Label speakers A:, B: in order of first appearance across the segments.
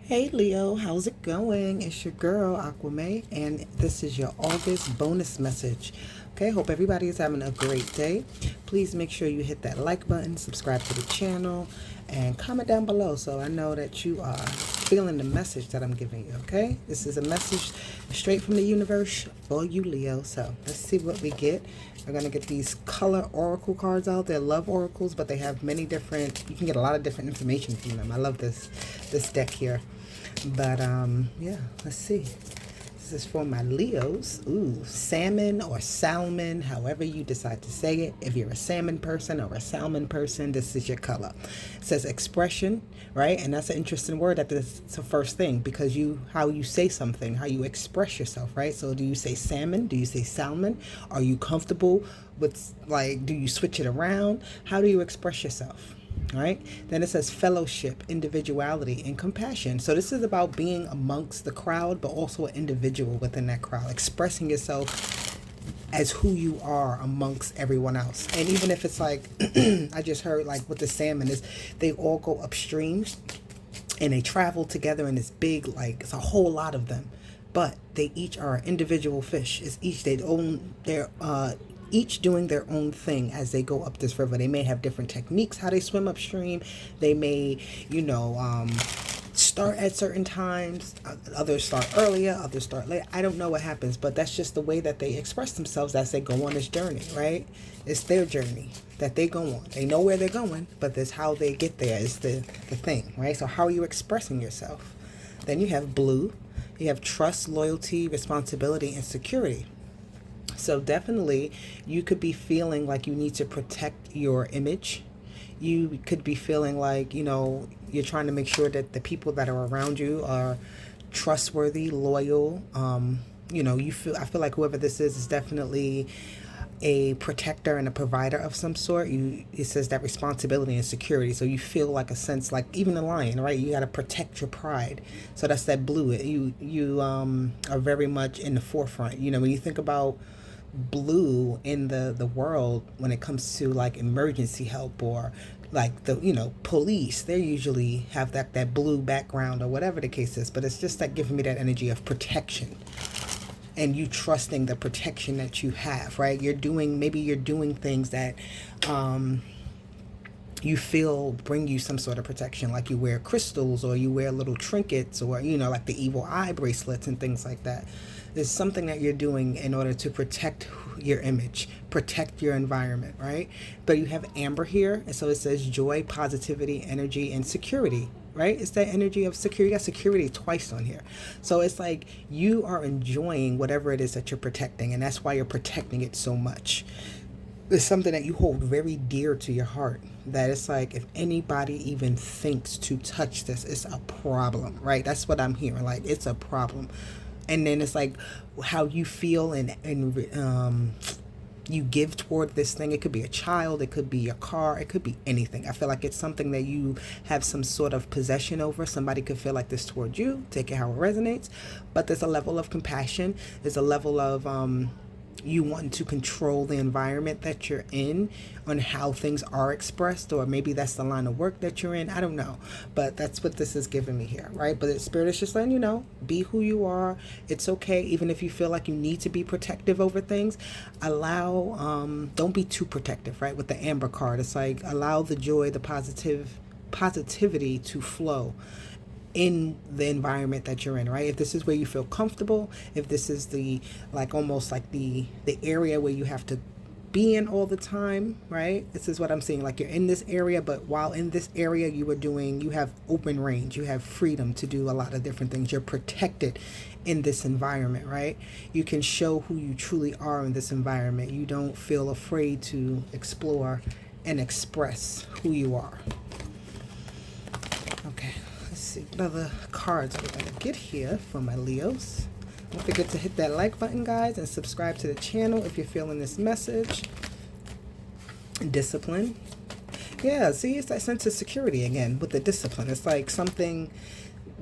A: Hey Leo, how's it going? It's your girl Aquame, and this is your August bonus message. Okay, hope everybody is having a great day. Please make sure you hit that like button, subscribe to the channel, and comment down below so I know that you are feeling the message that I'm giving you. Okay, this is a message straight from the universe for you, Leo. So let's see what we get. We're gonna get these color oracle cards out. They're love oracles, but they have many different. You can get a lot of different information from them. I love this deck here. But yeah, let's see. This is for my Leos. Ooh, salmon or salmon, however you decide to say it. If you're a salmon person or a salmon person, this is your color. It says expression, right? And that's an interesting word. It's the first thing because how you say something, how you express yourself, right? So do you say salmon? Do you say salmon? Are you comfortable with, like, do you switch it around? How do you express yourself? All right. Then it says fellowship, individuality, and compassion. So this is about being amongst the crowd, but also an individual within that crowd, expressing yourself as who you are amongst everyone else. And even if it's like, I just heard like with the salmon is they all go upstream and they travel together in this big, like it's a whole lot of them, but they each are individual fish. It's each they own their each doing their own thing as they go up this river. They may have different techniques how they swim upstream. They may, start at certain times. Others start earlier, others start late. I don't know what happens, but that's just the way that they express themselves as they go on this journey, right? It's their journey that they go on. They know where they're going, but that's how they get there is the thing, right? So how are you expressing yourself? Then you have blue. You have trust, loyalty, responsibility, and security. So definitely you could be feeling like you need to protect your image. You could be feeling like, you're trying to make sure that the people that are around you are trustworthy, loyal. I feel like whoever this is definitely a protector and a provider of some sort. It says that responsibility and security. So you feel like a sense, like even the lion, right? You got to protect your pride. So that's that blue. You are very much in the forefront. When you think about blue in the world when it comes to like emergency help or like the police, they usually have that blue background or whatever the case is, but it's just like giving me that energy of protection and you trusting the protection that you have, right? Maybe you're doing things that you feel bring you some sort of protection, like you wear crystals or you wear little trinkets or like the evil eye bracelets and things like that. There's something that you're doing in order to protect your image, protect your environment, right? But you have amber here, and so it says joy, positivity, energy, and security, right? It's that energy of security. You got security twice on here. So it's like you are enjoying whatever it is that you're protecting, and that's why you're protecting it so much. It's something that you hold very dear to your heart, that it's like if anybody even thinks to touch this, it's a problem, right? That's what I'm hearing. Like, it's a problem. And then it's like how you feel and you give toward this thing. It could be a child, it could be a car, it could be anything. I feel like it's something that you have some sort of possession over. Somebody could feel like this toward you. Take it how it resonates. But there's a level of compassion. There's a level of you wanting to control the environment that you're in on how things are expressed, or maybe that's the line of work that you're in. I don't know, but that's what this is giving me here, right? But the spirit is just letting you know, be who you are. It's okay, even if you feel like you need to be protective over things. Don't be too protective, right? With the amber card, it's like allow the joy, the positivity to flow in the environment that you're in, right? If this is where you feel comfortable, if this is the like almost like the area where you have to be in all the time, right? This is what I'm seeing. Like you're in this area, but while in this area you have open range, you have freedom to do a lot of different things. You're protected in this environment, right? You can show who you truly are in this environment. You don't feel afraid to explore and express who you are. Okay. Let's see what other cards we're going to get here for my Leos. Don't forget to hit that like button, guys, and subscribe to the channel if you're feeling this message. Discipline. Yeah, see, it's that sense of security again with the discipline. It's like something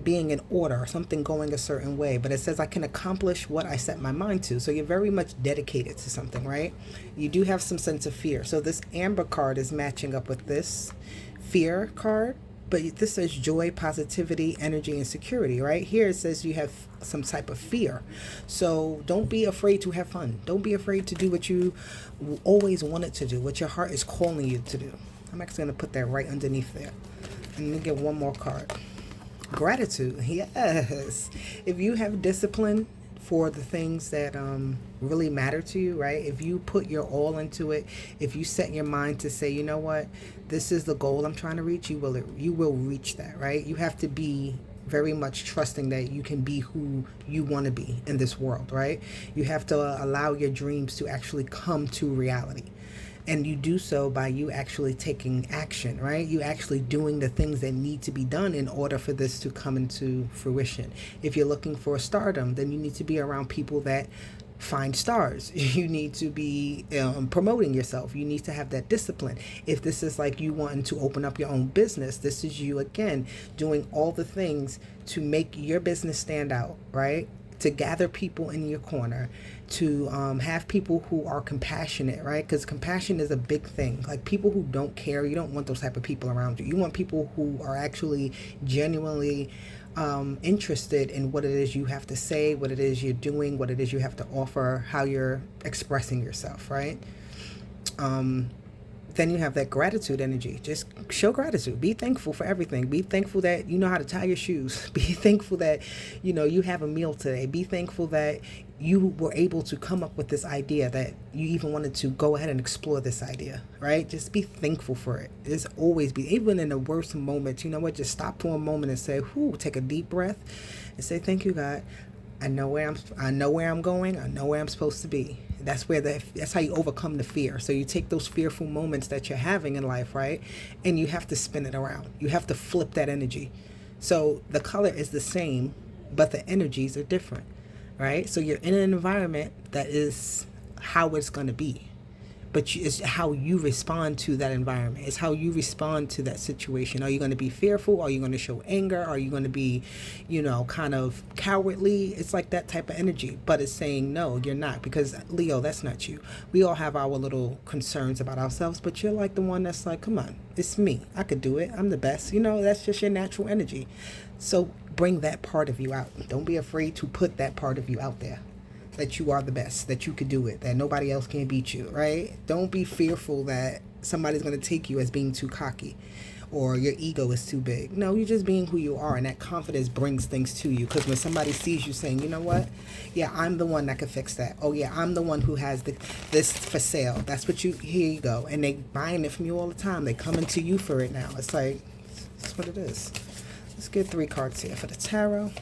A: being in order, something going a certain way. But it says I can accomplish what I set my mind to. So you're very much dedicated to something, right? You do have some sense of fear. So this amber card is matching up with this fear card. But this says joy, positivity, energy, and security, right? Here it says you have some type of fear. So don't be afraid to have fun. Don't be afraid to do what you always wanted to do, what your heart is calling you to do. I'm actually going to put that right underneath there. And then get one more card. Gratitude. Yes. If you have discipline for the things that really matter to you, right? If you put your all into it, if you set your mind to say, you know what, this is the goal I'm trying to reach, you will reach that, right? You have to be very much trusting that you can be who you want to be in this world, right? You have to allow your dreams to actually come to reality. And you do so by you actually taking action, right? You actually doing the things that need to be done in order for this to come into fruition. If you're looking for stardom, then you need to be around people that find stars. You need to be promoting yourself. You need to have that discipline. If this is like you wanting to open up your own business, this is you again doing all the things to make your business stand out, right? To gather people in your corner, to have people who are compassionate, right? Because compassion is a big thing. Like people who don't care, you don't want those type of people around you. You want people who are actually genuinely interested in what it is you have to say, what it is you're doing, what it is you have to offer, how you're expressing yourself, right? Then you have that gratitude energy. Just show gratitude. Be thankful for everything. Be thankful that you know how to tie your shoes. Be thankful that, you have a meal today. Be thankful that you were able to come up with this idea, that you even wanted to go ahead and explore this idea, right? Just be thankful for it. Just always be, even in the worst moments, you know what? Just stop for a moment and say, whoo, take a deep breath and say, thank you, God. I know where I'm going. I know where I'm supposed to be. That's how you overcome the fear. So you take those fearful moments that you're having in life, right? And you have to spin it around. You have to flip that energy. So the color is the same, but the energies are different, right? So you're in an environment that is how it's going to be. But it's how you respond to that environment. It's how you respond to that situation. Are you going to be fearful? Are you going to show anger? Are you going to be, kind of cowardly? It's like that type of energy. But it's saying, no, you're not. Because, Leo, that's not you. We all have our little concerns about ourselves. But you're like the one that's like, come on, it's me. I could do it. I'm the best. That's just your natural energy. So bring that part of you out. Don't be afraid to put that part of you out there. That you are the best, that you could do it, that nobody else can beat you, right? Don't be fearful that somebody's going to take you as being too cocky or your ego is too big. No, you're just being who you are, and that confidence brings things to you. Because when somebody sees you saying, you know what? Yeah, I'm the one that can fix that. Oh, yeah, I'm the one who has this for sale. That's what here you go. And they buying it from you all the time. They coming to you for it now. It's like, that's what it is. Let's get 3 cards here for the tarot.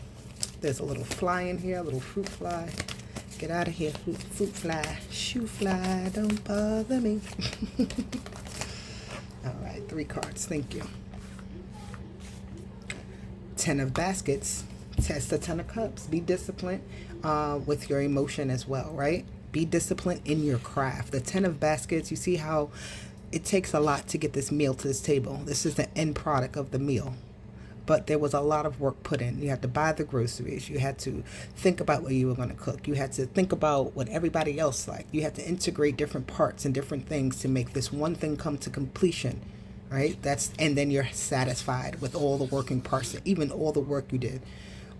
A: There's a little fly in here, a little fruit fly. Get out of here, fruit fly, shoe fly, don't bother me. All right, 3 cards, thank you. 10 of baskets, test the 10 of cups. Be disciplined with your emotion as well, right? Be disciplined in your craft. The 10 of baskets, you see how it takes a lot to get this meal to this table. This is the end product of the meal. But there was a lot of work put in. You had to buy the groceries. You had to think about what you were going to cook. You had to think about what everybody else liked. You had to integrate different parts and different things to make this one thing come to completion, right? And then you're satisfied with all the working parts, even all the work you did,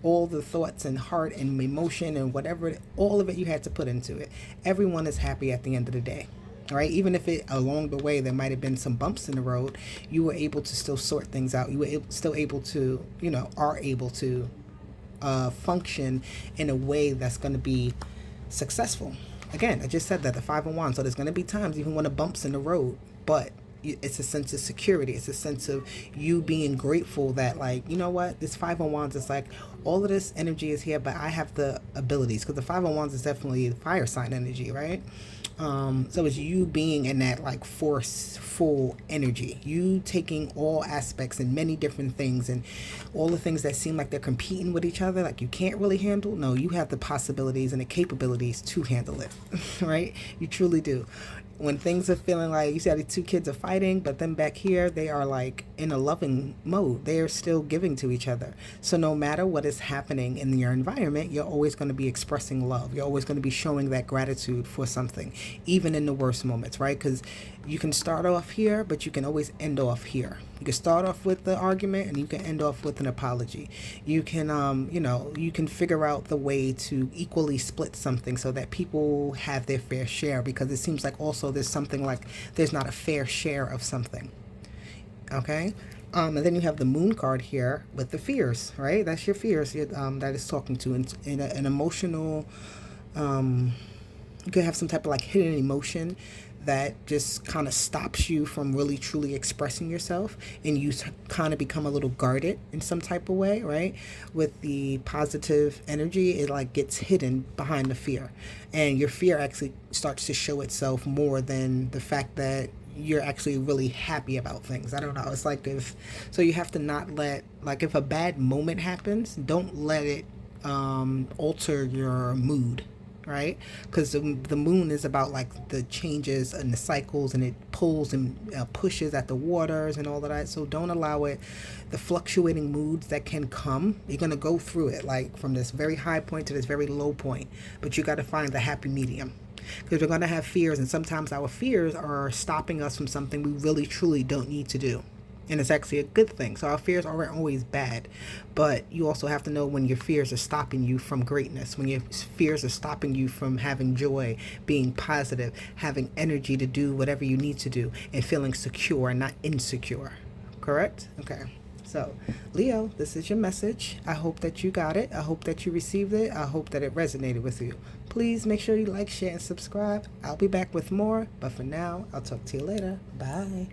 A: all the thoughts and heart and emotion and whatever, all of it you had to put into it. Everyone is happy at the end of the day. Right? Even if along the way there might have been some bumps in the road, you were able to still sort things out. You were still able to, are able to function in a way that's going to be successful. Again, I just said that, the 5 of Wands. So there's going to be times even when the bumps in the road, but it's a sense of security. It's a sense of you being grateful that, like, you know what, this 5 of Wands is like, all of this energy is here, but I have the abilities. Because the 5 of Wands is definitely fire sign energy, right? So it's you being in that like forceful energy, you taking all aspects and many different things and all the things that seem like they're competing with each other, like you can't really handle. No, you have the possibilities and the capabilities to handle it, right? You truly do. When things are feeling like, you see how the two kids are fighting, but then back here they are like in a loving mode. They are still giving to each other. So no matter what is happening in your environment, you're always going to be expressing love. You're always going to be showing that gratitude for something, even in the worst moments, right? Because you can start off here, but you can always end off here. You can start off with the argument and you can end off with an apology. You can, you can figure out the way to equally split something so that people have their fair share, because it seems like also there's something like there's not a fair share of something. Okay? And then you have the moon card here with the fears, right? That's your fears that is talking to an emotional, you could have some type of like hidden emotion that just kind of stops you from really truly expressing yourself, and you kind of become a little guarded in some type of way, right? With the positive energy, it like gets hidden behind the fear, and your fear actually starts to show itself more than the fact that you're actually really happy about things. I don't know. It's like if, so you have to not let, like if a bad moment happens, don't let it alter your mood, right? Because the moon is about like the changes and the cycles, and it pulls and pushes at the waters and all of that. So don't allow it, the fluctuating moods that can come, you're going to go through it, like from this very high point to this very low point, but you got to find the happy medium, because we're going to have fears, and sometimes our fears are stopping us from something we really truly don't need to do, and it's actually a good thing. So our fears aren't always bad, but you also have to know when your fears are stopping you from greatness, when your fears are stopping you from having joy, being positive, having energy to do whatever you need to do, and feeling secure and not insecure. Correct? Okay. So, Leo, this is your message. I hope that you got it. I hope that you received it. I hope that it resonated with you. Please make sure you like, share, and subscribe. I'll be back with more, but for now, I'll talk to you later. Bye.